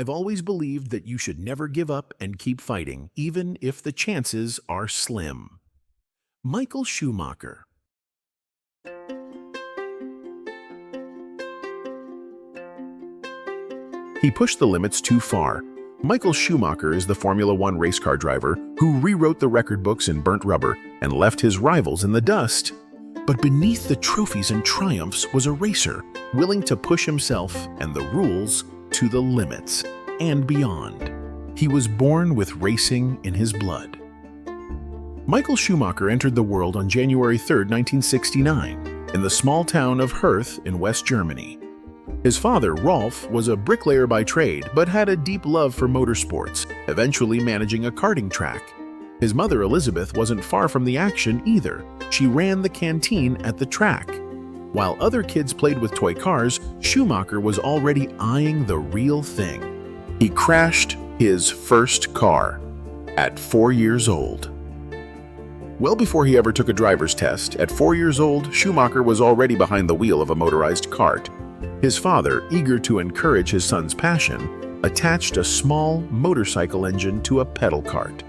I've always believed that you should never give up and keep fighting, even if the chances are slim. Michael Schumacher. He pushed the limits too far. Michael Schumacher is the Formula One race car driver who rewrote the record books in burnt rubber and left his rivals in the dust. But beneath the trophies and triumphs was a racer willing to push himself and the rules to the limits and beyond. He was born with racing in his blood. Michael Schumacher entered the world on January 3, 1969, in the small town of Herth in West Germany. His father, Rolf, was a bricklayer by trade but had a deep love for motorsports, eventually managing a karting track. His mother, Elizabeth, wasn't far from the action either. She ran the canteen at the track. While other kids played with toy cars, Schumacher was already eyeing the real thing. He crashed his first car at 4 years old. Well before he ever took a driver's test, at 4 years old, Schumacher was already behind the wheel of a motorized cart. His father, eager to encourage his son's passion, attached a small motorcycle engine to a pedal cart.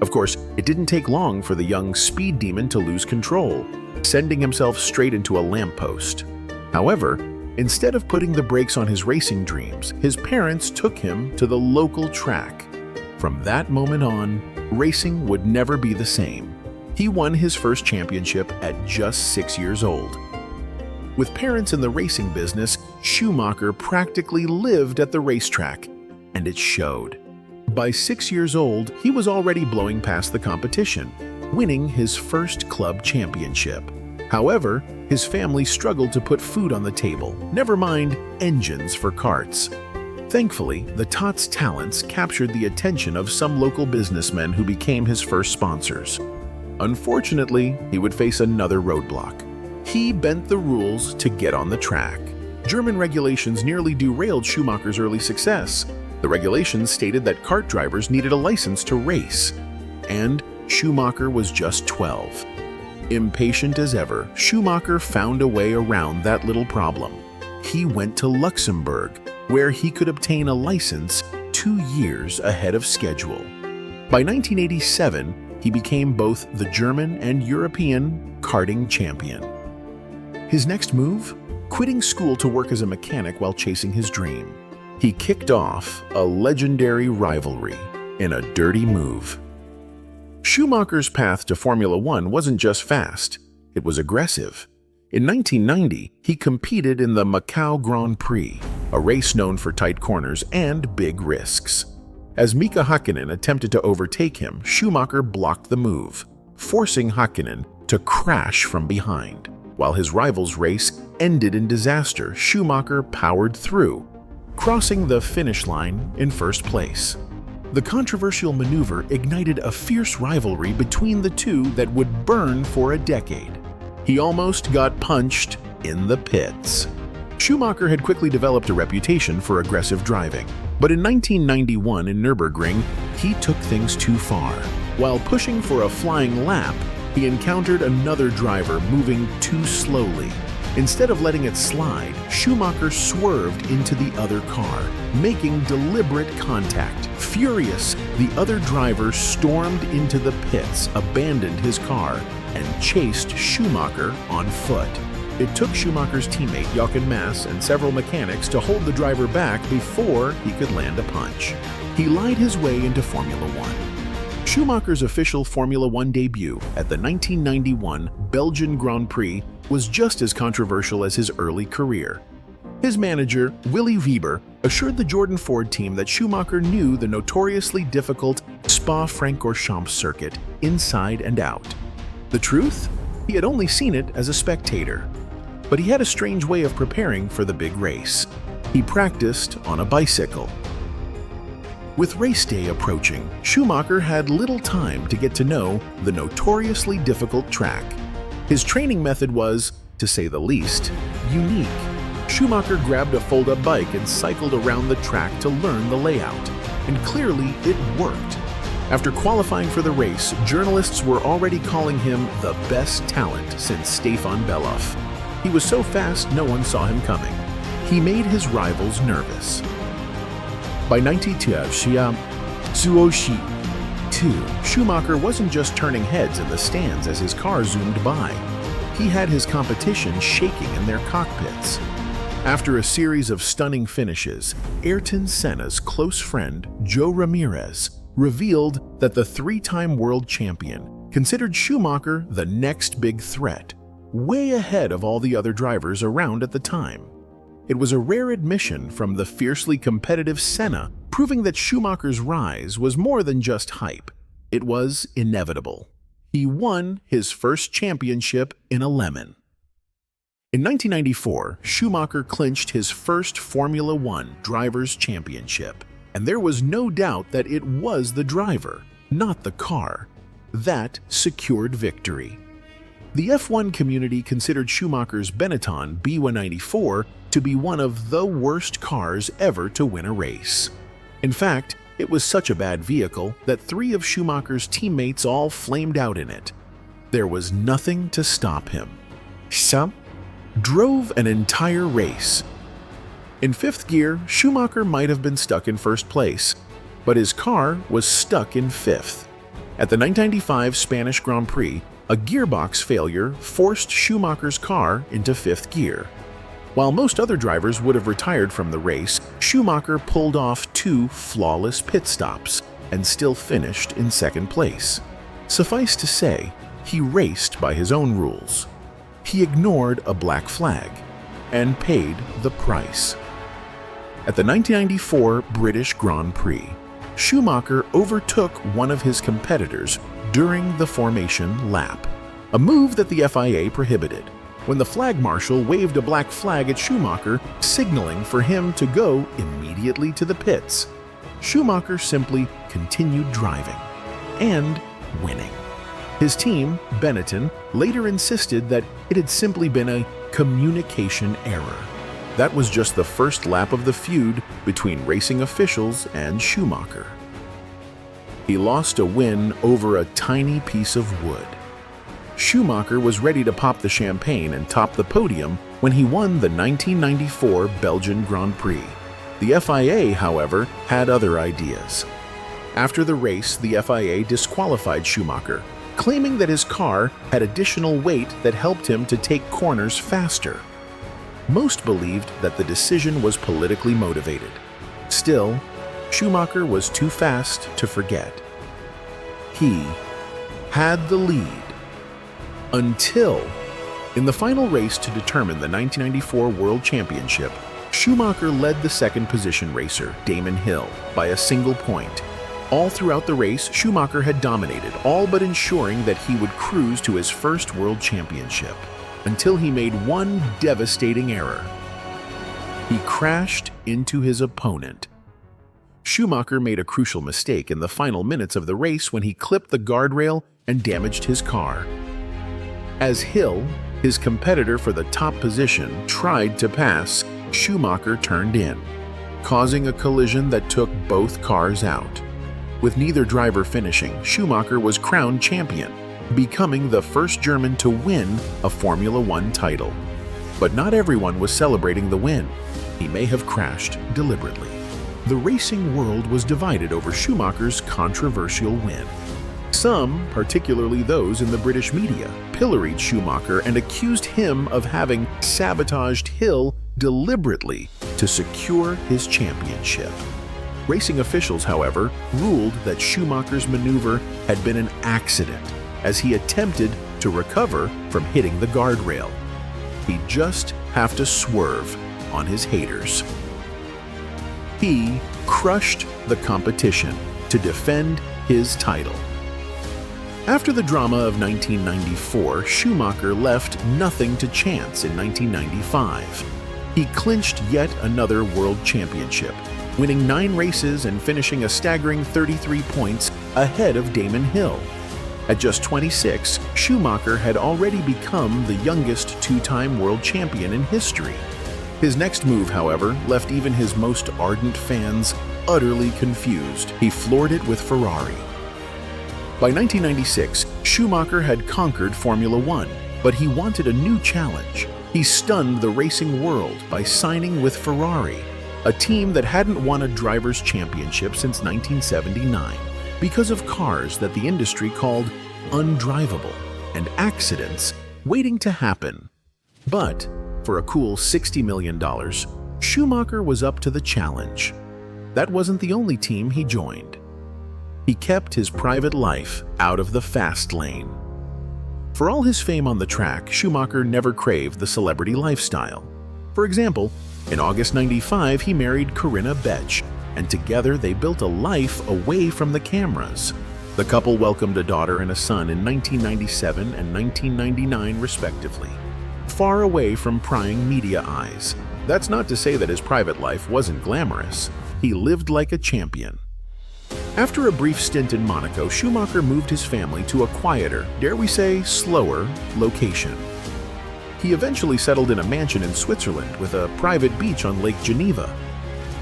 Of course, it didn't take long for the young speed demon to lose control, sending himself straight into a lamppost. However, instead of putting the brakes on his racing dreams, his parents took him to the local track. From that moment on, racing would never be the same. He won his first championship at just 6 years old. With parents in the racing business, Schumacher practically lived at the racetrack, and it showed. By 6 years old, he was already blowing past the competition, winning his first club championship. However, his family struggled to put food on the table, never mind engines for carts. Thankfully, the Tot's talents captured the attention of some local businessmen who became his first sponsors. Unfortunately, he would face another roadblock. He bent the rules to get on the track. German regulations nearly derailed Schumacher's early success. The regulations stated that kart drivers needed a license to race, and Schumacher was just 12. Impatient as ever, Schumacher found a way around that little problem. He went to Luxembourg, where he could obtain a license 2 years ahead of schedule. By 1987, he became both the German and European karting champion. His next move? Quitting school to work as a mechanic while chasing his dream. He kicked off a legendary rivalry in a dirty move. Schumacher's path to Formula One wasn't just fast, it was aggressive. In 1990, he competed in the Macau Grand Prix, a race known for tight corners and big risks. As Mika Häkkinen attempted to overtake him, Schumacher blocked the move, forcing Häkkinen to crash from behind. While his rival's race ended in disaster, Schumacher powered through, crossing the finish line in first place. The controversial maneuver ignited a fierce rivalry between the two that would burn for a decade. He almost got punched in the pits. Schumacher had quickly developed a reputation for aggressive driving, but in 1991 in Nürburgring, he took things too far. While pushing for a flying lap, he encountered another driver moving too slowly. Instead of letting it slide, Schumacher swerved into the other car, making deliberate contact. Furious, the other driver stormed into the pits, abandoned his car, and chased Schumacher on foot. It took Schumacher's teammate Jochen Mass and several mechanics to hold the driver back before he could land a punch. He lied his way into Formula One. Schumacher's official Formula One debut at the 1991 Belgian Grand Prix was just as controversial as his early career. His manager, Willy Weber, assured the Jordan Ford team that Schumacher knew the notoriously difficult Spa-Francorchamps circuit inside and out. The truth? He had only seen it as a spectator. But he had a strange way of preparing for the big race. He practiced on a bicycle. With race day approaching, Schumacher had little time to get to know the notoriously difficult track. His training method was, to say the least, unique. Schumacher grabbed a fold-up bike and cycled around the track to learn the layout. And clearly, it worked. After qualifying for the race, journalists were already calling him the best talent since Stefan Beloff. He was so fast, no one saw him coming. He made his rivals nervous. By 1992, Schumacher wasn't just turning heads in the stands as his car zoomed by. He had his competition shaking in their cockpits. After a series of stunning finishes, Ayrton Senna's close friend, Joe Ramirez, revealed that the three-time world champion considered Schumacher the next big threat, way ahead of all the other drivers around at the time. It was a rare admission from the fiercely competitive Senna, proving that Schumacher's rise was more than just hype. It was inevitable. He won his first championship in a lemon. In 1994, Schumacher clinched his first Formula One Drivers' Championship, and there was no doubt that it was the driver, not the car, that secured victory. The F1 community considered Schumacher's Benetton B194 to be one of the worst cars ever to win a race. In fact, it was such a bad vehicle that 3 of Schumacher's teammates all flamed out in it. There was nothing to stop him. Some drove an entire race. In 5th gear, Schumacher might have been stuck in 1st place, but his car was stuck in 5th. At the 1995 Spanish Grand Prix, a gearbox failure forced Schumacher's car into 5th gear. While most other drivers would have retired from the race, Schumacher pulled off 2 flawless pit stops and still finished in 2nd place. Suffice to say, he raced by his own rules. He ignored a black flag and paid the price. At the 1994 British Grand Prix, Schumacher overtook one of his competitors during the formation lap, a move that the FIA prohibited, when the flag marshal waved a black flag at Schumacher, signaling for him to go immediately to the pits. Schumacher simply continued driving and winning. His team, Benetton, later insisted that it had simply been a communication error. That was just the first lap of the feud between racing officials and Schumacher. He lost a win over a tiny piece of wood. Schumacher was ready to pop the champagne and top the podium when he won the 1994 Belgian Grand Prix. The FIA, however, had other ideas. After the race, the FIA disqualified Schumacher, claiming that his car had additional weight that helped him to take corners faster. Most believed that the decision was politically motivated. Still, Schumacher was too fast to forget. He had the lead until, in the final race to determine the 1994 World Championship, Schumacher led the second position racer, Damon Hill, by a single point. All throughout the race, Schumacher had dominated, all but ensuring that he would cruise to his first World Championship, until he made one devastating error. He crashed into his opponent. Schumacher made a crucial mistake in the final minutes of the race when he clipped the guardrail and damaged his car. As Hill, his competitor for the top position, tried to pass, Schumacher turned in, causing a collision that took both cars out. With neither driver finishing, Schumacher was crowned champion, becoming the first German to win a Formula One title. But not everyone was celebrating the win. He may have crashed deliberately. The racing world was divided over Schumacher's controversial win. Some, particularly those in the British media, pilloried Schumacher and accused him of having sabotaged Hill deliberately to secure his championship. Racing officials, however, ruled that Schumacher's maneuver had been an accident as he attempted to recover from hitting the guardrail. He'd just have to swerve on his haters. He crushed the competition to defend his title. After the drama of 1994, Schumacher left nothing to chance in 1995. He clinched yet another world championship, winning 9 races and finishing a staggering 33 points ahead of Damon Hill. At just 26, Schumacher had already become the youngest 2-time world champion in history. His next move, however, left even his most ardent fans utterly confused. He floored it with Ferrari. By 1996, Schumacher had conquered Formula One, but he wanted a new challenge. He stunned the racing world by signing with Ferrari, a team that hadn't won a driver's championship since 1979 because of cars that the industry called undrivable and accidents waiting to happen. But for a cool $60 million, Schumacher was up to the challenge. That wasn't the only team he joined. He kept his private life out of the fast lane. For all his fame on the track, Schumacher never craved the celebrity lifestyle. For example, in August '95, he married Corinna Betsch, and together they built a life away from the cameras. The couple welcomed a daughter and a son in 1997 and 1999, respectively, far away from prying media eyes. That's not to say that his private life wasn't glamorous. He lived like a champion. After a brief stint in Monaco, Schumacher moved his family to a quieter, dare we say, slower location. He eventually settled in a mansion in Switzerland with a private beach on Lake Geneva.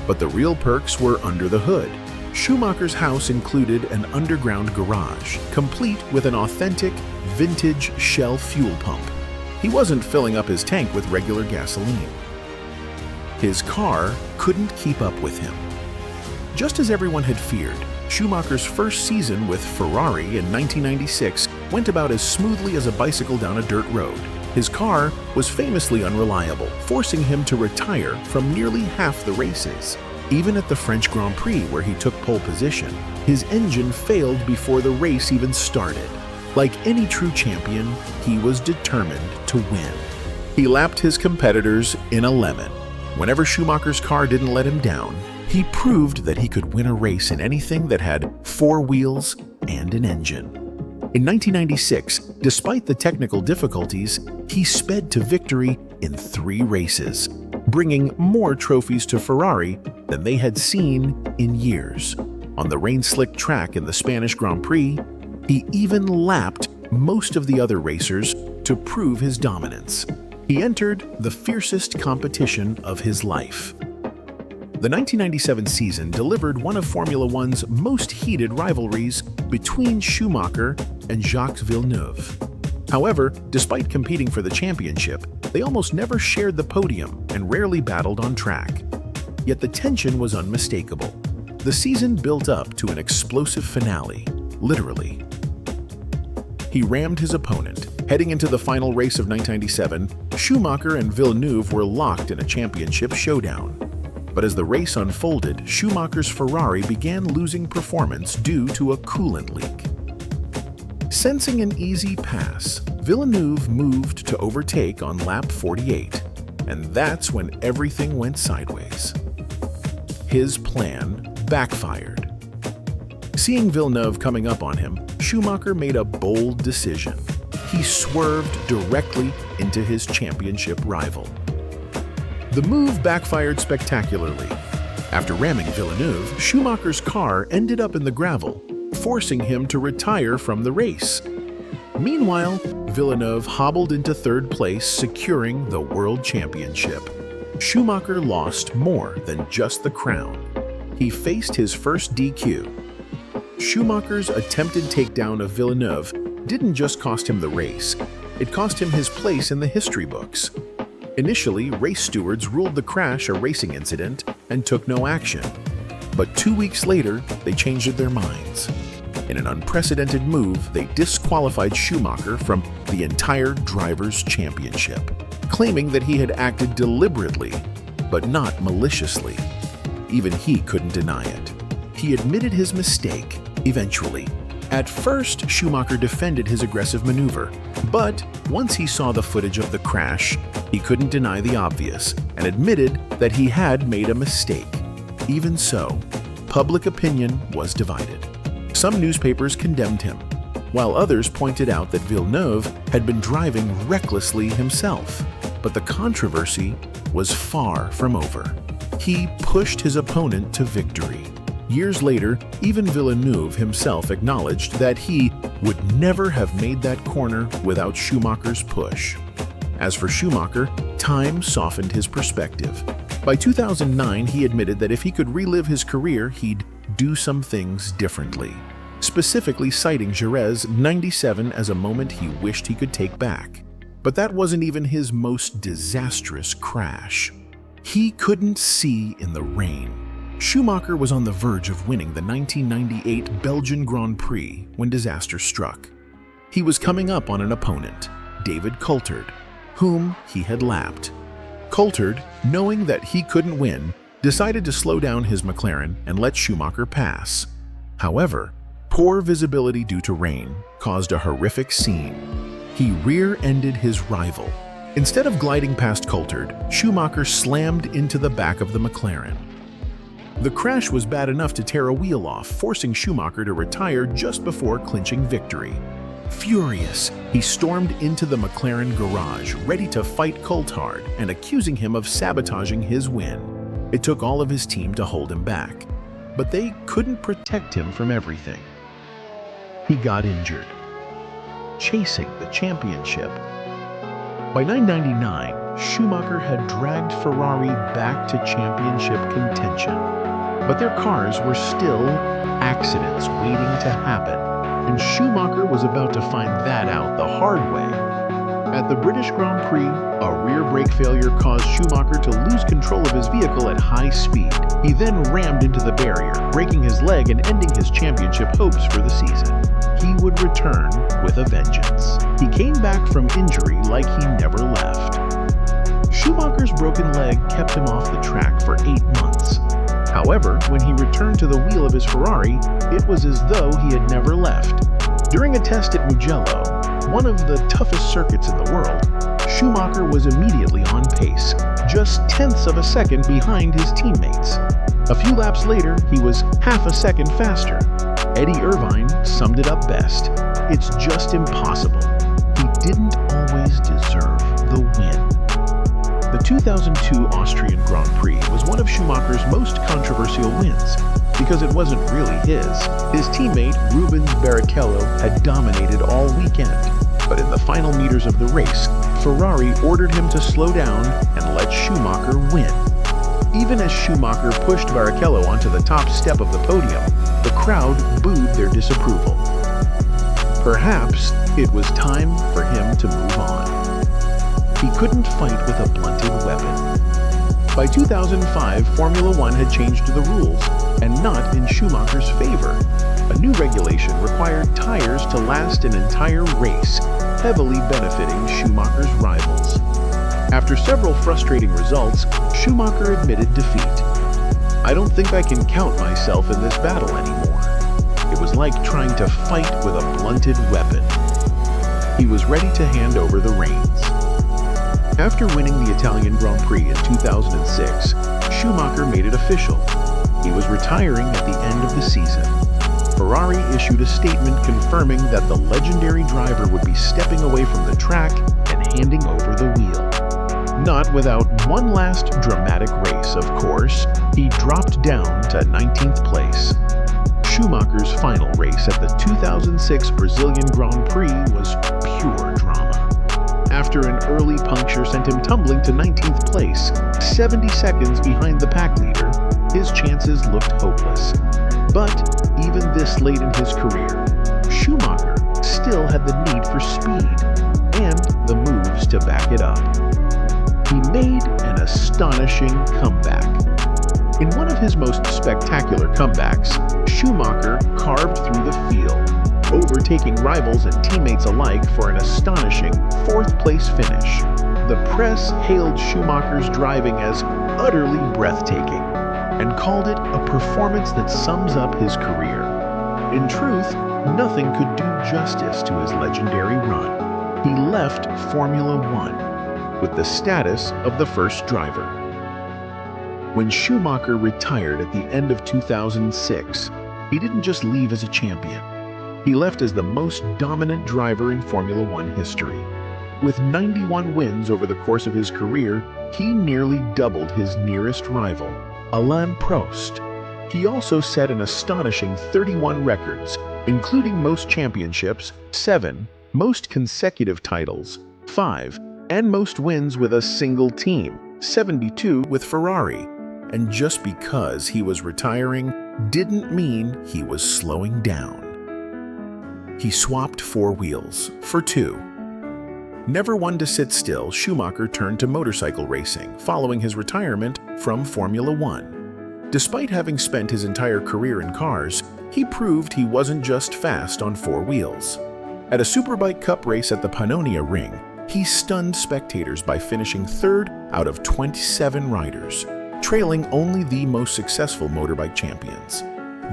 But the real perks were under the hood. Schumacher's house included an underground garage, complete with an authentic, vintage Shell fuel pump. He wasn't filling up his tank with regular gasoline. His car couldn't keep up with him. Just as everyone had feared, Schumacher's first season with Ferrari in 1996 went about as smoothly as a bicycle down a dirt road. His car was famously unreliable, forcing him to retire from nearly half the races. Even at the French Grand Prix, where he took pole position, his engine failed before the race even started. Like any true champion, he was determined to win. He lapped his competitors in a lemon. Whenever Schumacher's car didn't let him down, he proved that he could win a race in anything that had four wheels and an engine. In 1996, despite the technical difficulties, he sped to victory in 3 races, bringing more trophies to Ferrari than they had seen in years. On the rain-slicked track in the Spanish Grand Prix, he even lapped most of the other racers to prove his dominance. He entered the fiercest competition of his life. The 1997 season delivered one of Formula One's most heated rivalries between Schumacher and Jacques Villeneuve. However, despite competing for the championship, they almost never shared the podium and rarely battled on track. Yet the tension was unmistakable. The season built up to an explosive finale, literally. He rammed his opponent. Heading into the final race of 1997, Schumacher and Villeneuve were locked in a championship showdown. But as the race unfolded, Schumacher's Ferrari began losing performance due to a coolant leak. Sensing an easy pass, Villeneuve moved to overtake on lap 48, and that's when everything went sideways. His plan backfired. Seeing Villeneuve coming up on him, Schumacher made a bold decision. He swerved directly into his championship rival. The move backfired spectacularly. After ramming Villeneuve, Schumacher's car ended up in the gravel, forcing him to retire from the race. Meanwhile, Villeneuve hobbled into 3rd place, securing the World Championship. Schumacher lost more than just the crown. He faced his first DQ. Schumacher's attempted takedown of Villeneuve didn't just cost him the race, it cost him his place in the history books. Initially, race stewards ruled the crash a racing incident and took no action. But 2 weeks later, they changed their minds. In an unprecedented move, they disqualified Schumacher from the entire Drivers' Championship, claiming that he had acted deliberately, but not maliciously. Even he couldn't deny it. He admitted his mistake, eventually. At first, Schumacher defended his aggressive maneuver, but once he saw the footage of the crash, he couldn't deny the obvious and admitted that he had made a mistake. Even so, public opinion was divided. Some newspapers condemned him, while others pointed out that Villeneuve had been driving recklessly himself. But the controversy was far from over. He pushed his opponent to victory. Years later, even Villeneuve himself acknowledged that he would never have made that corner without Schumacher's push. As for Schumacher, time softened his perspective. By 2009, he admitted that if he could relive his career, he'd do some things differently, specifically citing Jerez '97 as a moment he wished he could take back. But that wasn't even his most disastrous crash. He couldn't see in the rain. Schumacher was on the verge of winning the 1998 Belgian Grand Prix when disaster struck. He was coming up on an opponent, David Coulthard, whom he had lapped. Coulthard, knowing that he couldn't win, decided to slow down his McLaren and let Schumacher pass. However, poor visibility due to rain caused a horrific scene. He rear-ended his rival. Instead of gliding past Coulthard, Schumacher slammed into the back of the McLaren. The crash was bad enough to tear a wheel off, forcing Schumacher to retire just before clinching victory. Furious, he stormed into the McLaren garage, ready to fight Coulthard and accusing him of sabotaging his win. It took all of his team to hold him back, but they couldn't protect him from everything. He got injured, chasing the championship. By 1999, Schumacher had dragged Ferrari back to championship contention, but their cars were still accidents waiting to happen, and Schumacher was about to find that out the hard way. At the British Grand Prix, a rear brake failure caused Schumacher to lose control of his vehicle at high speed. He then rammed into the barrier, breaking his leg and ending his championship hopes for the season. He would return with a vengeance. He came back from injury like he never left. Schumacher's broken leg kept him off the track for 8 months. However, when he returned to the wheel of his Ferrari, it was as though he had never left. During a test at Mugello, one of the toughest circuits in the world, Schumacher was immediately on pace, just tenths of a second behind his teammates. A few laps later, he was half a second faster. Eddie Irvine summed it up best: "It's just impossible. He didn't always deserve the win." The 2002 Austrian Grand Prix was one of Schumacher's most controversial wins, because it wasn't really his. His teammate, Rubens Barrichello, had dominated all weekend, but in the final meters of the race, Ferrari ordered him to slow down and let Schumacher win. Even as Schumacher pushed Barrichello onto the top step of the podium, the crowd booed their disapproval. Perhaps it was time for him to move on. He couldn't fight with a blunted weapon. By 2005, Formula One had changed the rules, and not in Schumacher's favor. A new regulation required tires to last an entire race, heavily benefiting Schumacher's rivals. After several frustrating results, Schumacher admitted defeat. "I don't think I can count myself in this battle anymore." It was like trying to fight with a blunted weapon. He was ready to hand over the reins. After winning the Italian Grand Prix in 2006, Schumacher made it official. He was retiring at the end of the season. Ferrari issued a statement confirming that the legendary driver would be stepping away from the track and handing over the wheel. Not without one last dramatic race, of course. He dropped down to 19th place. Schumacher's final race at the 2006 Brazilian Grand Prix was pure drama. After an early puncture sent him tumbling to 19th place, 70 seconds behind the pack leader, his chances looked hopeless. But even this late in his career, Schumacher still had the need for speed and the moves to back it up. He made an astonishing comeback. In one of his most spectacular comebacks, Schumacher carved through the field, overtaking rivals and teammates alike for an astonishing 4th-place finish. The press hailed Schumacher's driving as utterly breathtaking and called it a performance that sums up his career. In truth, nothing could do justice to his legendary run. He left Formula One with the status of the first driver. When Schumacher retired at the end of 2006, he didn't just leave as a champion. He left as the most dominant driver in Formula One history. With 91 wins over the course of his career, he nearly doubled his nearest rival, Alain Prost. He also set an astonishing 31 records, including most championships, 7, most consecutive titles, 5, and most wins with a single team, 72 with Ferrari. And just because he was retiring didn't mean he was slowing down. He swapped 4 wheels for 2. Never one to sit still, Schumacher turned to motorcycle racing, following his retirement from Formula One. Despite having spent his entire career in cars, he proved he wasn't just fast on four wheels. At a Superbike Cup race at the Pannonia Ring, he stunned spectators by finishing third out of 27 riders, trailing only the most successful motorbike champions.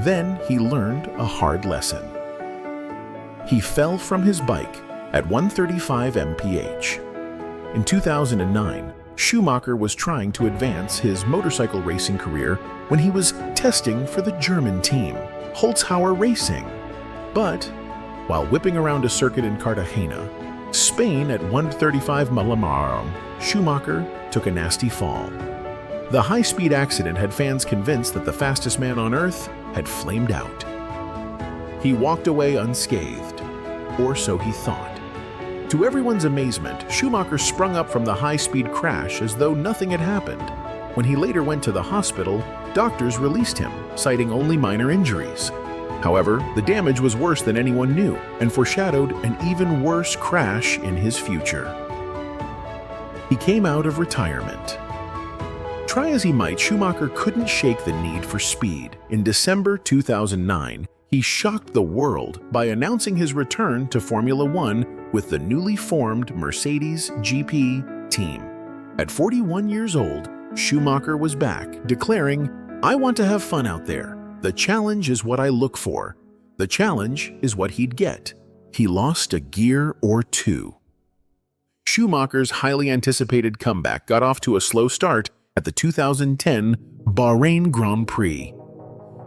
Then he learned a hard lesson. He fell from his bike at 135 mph. In 2009, Schumacher was trying to advance his motorcycle racing career when he was testing for the German team, Holzhauer Racing. But while whipping around a circuit in Cartagena, Spain at 135 mph, Schumacher took a nasty fall. The high-speed accident had fans convinced that the fastest man on Earth had flamed out. He walked away unscathed, or so he thought. To everyone's amazement, Schumacher sprung up from the high-speed crash as though nothing had happened. When he later went to the hospital, doctors released him, citing only minor injuries. However, the damage was worse than anyone knew and foreshadowed an even worse crash in his future. He came out of retirement. Try as he might, Schumacher couldn't shake the need for speed. In December 2009, he shocked the world by announcing his return to Formula One with the newly formed Mercedes GP team. At 41 years old, Schumacher was back, declaring, "I want to have fun out there. The challenge is what I look for. The challenge is what he'd get." He lost a gear or two. Schumacher's highly anticipated comeback got off to a slow start at the 2010 Bahrain Grand Prix.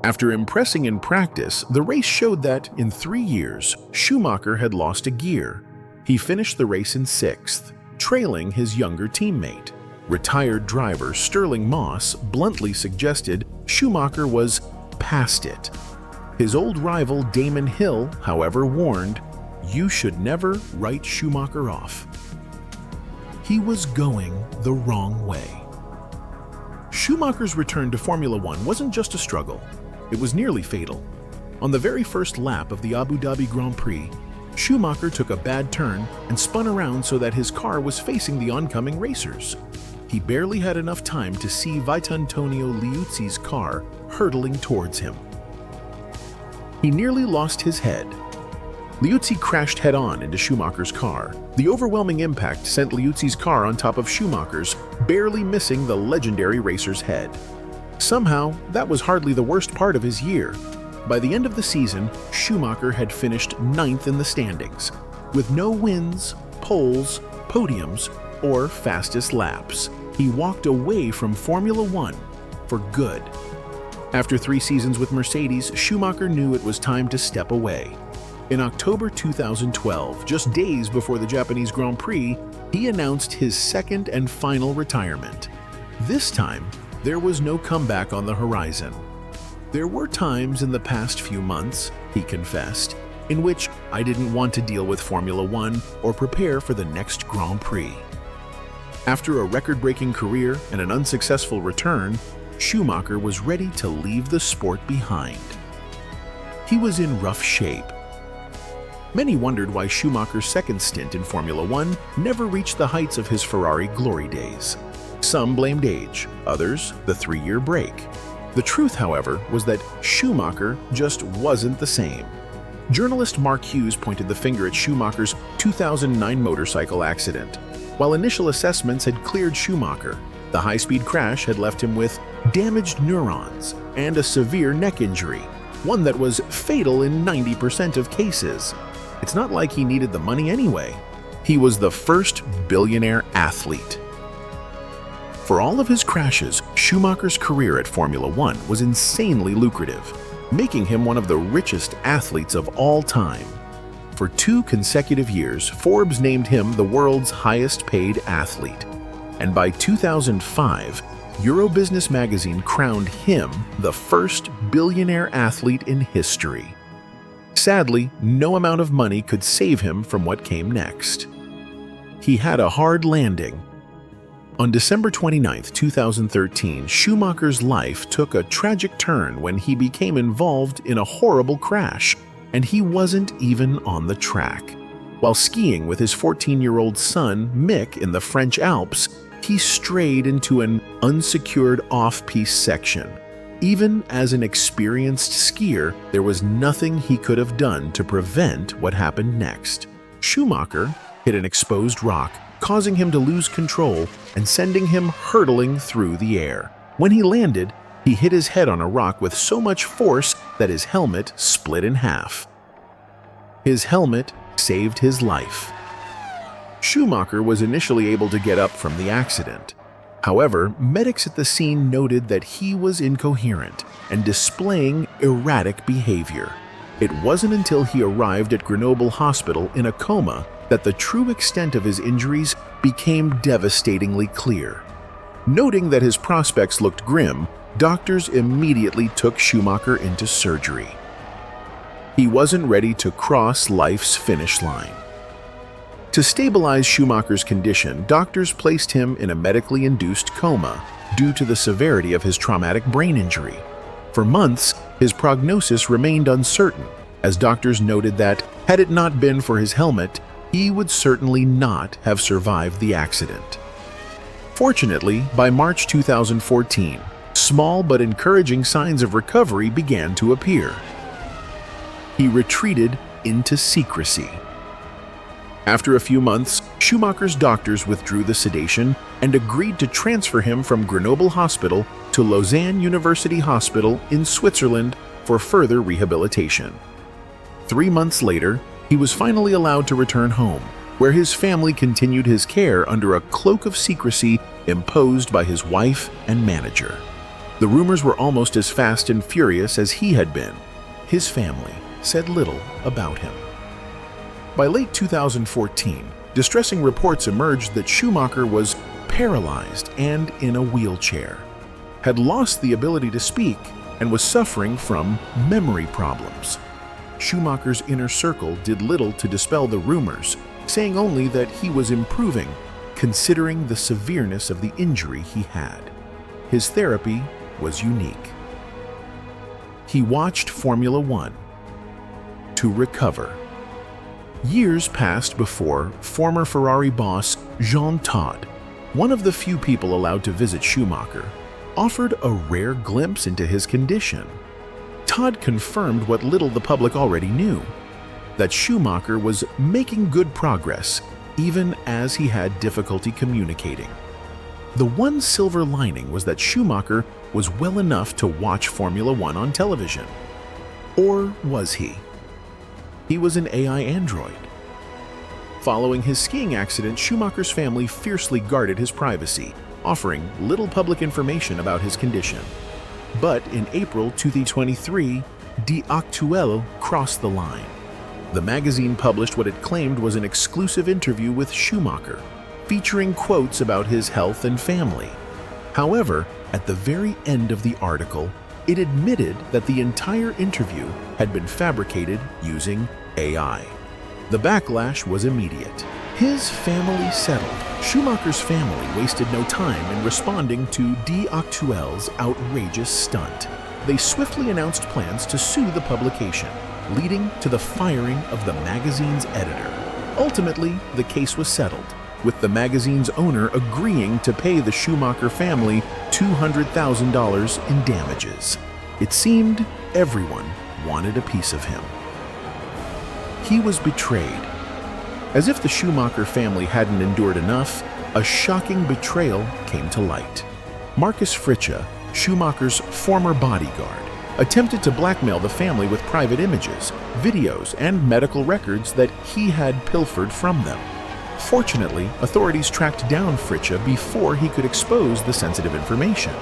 After impressing in practice, the race showed that, in 3 years, Schumacher had lost a gear. He finished the race in 6th, trailing his younger teammate. Retired driver Stirling Moss bluntly suggested Schumacher was past it. His old rival Damon Hill, however, warned, "You should never write Schumacher off." He was going the wrong way. Schumacher's return to Formula One wasn't just a struggle, it was nearly fatal. On the very first lap of the Abu Dhabi Grand Prix, Schumacher took a bad turn and spun around so that his car was facing the oncoming racers. He barely had enough time to see Vitantonio Liuzzi's car hurtling towards him. He nearly lost his head. Liuzzi crashed head-on into Schumacher's car. The overwhelming impact sent Liuzzi's car on top of Schumacher's, barely missing the legendary racer's head. Somehow, that was hardly the worst part of his year. By the end of the season, Schumacher had finished 9th in the standings, with no wins, poles, podiums, or fastest laps. He walked away from Formula One for good. After 3 seasons with Mercedes, Schumacher knew it was time to step away. In October 2012, just days before the Japanese Grand Prix, he announced his second and final retirement. This time, there was no comeback on the horizon. "There were times in the past few months," he confessed, "in which I didn't want to deal with Formula One or prepare for the next Grand Prix." After a record-breaking career and an unsuccessful return, Schumacher was ready to leave the sport behind. He was in rough shape. Many wondered why Schumacher's second stint in Formula One never reached the heights of his Ferrari glory days. Some blamed age, others the 3-year break. The truth, however, was that Schumacher just wasn't the same. Journalist Mark Hughes pointed the finger at Schumacher's 2009 motorcycle accident. While initial assessments had cleared Schumacher, the high-speed crash had left him with damaged neurons and a severe neck injury, one that was fatal in 90% of cases. It's not like he needed the money anyway. He was the first billionaire athlete. For all of his crashes, Schumacher's career at Formula One was insanely lucrative, making him one of the richest athletes of all time. For 2 consecutive years, Forbes named him the world's highest-paid athlete. And by 2005, Eurobusiness magazine crowned him the first billionaire athlete in history. Sadly, no amount of money could save him from what came next. He had a hard landing. On December 29, 2013, Schumacher's life took a tragic turn when he became involved in a horrible crash, and he wasn't even on the track. While skiing with his 14-year-old son, Mick, in the French Alps, he strayed into an unsecured off-piste section. Even as an experienced skier, there was nothing he could have done to prevent what happened next. Schumacher hit an exposed rock, causing him to lose control and sending him hurtling through the air. When he landed, he hit his head on a rock with so much force that his helmet split in half. His helmet saved his life. Schumacher was initially able to get up from the accident. However, medics at the scene noted that he was incoherent and displaying erratic behavior. It wasn't until he arrived at Grenoble Hospital in a coma that the true extent of his injuries became devastatingly clear. Noting that his prospects looked grim, doctors immediately took Schumacher into surgery. He wasn't ready to cross life's finish line. To stabilize Schumacher's condition, doctors placed him in a medically induced coma due to the severity of his traumatic brain injury. For months, his prognosis remained uncertain, as doctors noted that, had it not been for his helmet, he would certainly not have survived the accident. Fortunately, by March 2014, small but encouraging signs of recovery began to appear. He retreated into secrecy. After a few months, Schumacher's doctors withdrew the sedation and agreed to transfer him from Grenoble Hospital to Lausanne University Hospital in Switzerland for further rehabilitation. 3 months later, he was finally allowed to return home, where his family continued his care under a cloak of secrecy imposed by his wife and manager. The rumors were almost as fast and furious as he had been. His family said little about him. By late 2014, distressing reports emerged that Schumacher was paralyzed and in a wheelchair, had lost the ability to speak, and was suffering from memory problems. Schumacher's inner circle did little to dispel the rumors, saying only that he was improving, considering the severeness of the injury he had. His therapy was unique. He watched Formula One to recover. Years passed before former Ferrari boss Jean Todt, one of the few people allowed to visit Schumacher, offered a rare glimpse into his condition. Todt confirmed what little the public already knew, that Schumacher was making good progress even as he had difficulty communicating. The one silver lining was that Schumacher was well enough to watch Formula One on television. Or was he? He was an AI android. Following his skiing accident, Schumacher's family fiercely guarded his privacy, offering little public information about his condition. But in April 2023, Die Aktuelle crossed the line. The magazine published what it claimed was an exclusive interview with Schumacher, featuring quotes about his health and family. However, at the very end of the article, it admitted that the entire interview had been fabricated using AI. The backlash was immediate. His family settled. Schumacher's family wasted no time in responding to Die Aktuelle's outrageous stunt. They swiftly announced plans to sue the publication, leading to the firing of the magazine's editor. Ultimately, the case was settled, with the magazine's owner agreeing to pay the Schumacher family $200,000 in damages. It seemed everyone wanted a piece of him. He was betrayed. As if the Schumacher family hadn't endured enough, a shocking betrayal came to light. Markus Fritzsche, Schumacher's former bodyguard, attempted to blackmail the family with private images, videos, and medical records that he had pilfered from them. Fortunately, authorities tracked down Fritzsche before he could expose the sensitive information.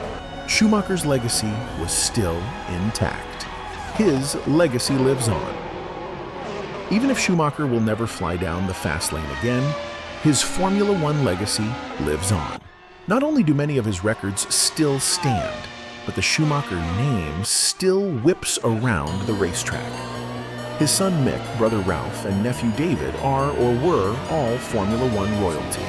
Schumacher's legacy was still intact. His legacy lives on. Even if Schumacher will never fly down the fast lane again, his Formula One legacy lives on. Not only do many of his records still stand, but the Schumacher name still whips around the racetrack. His son Mick, brother Ralph, and nephew David are or were all Formula One royalty.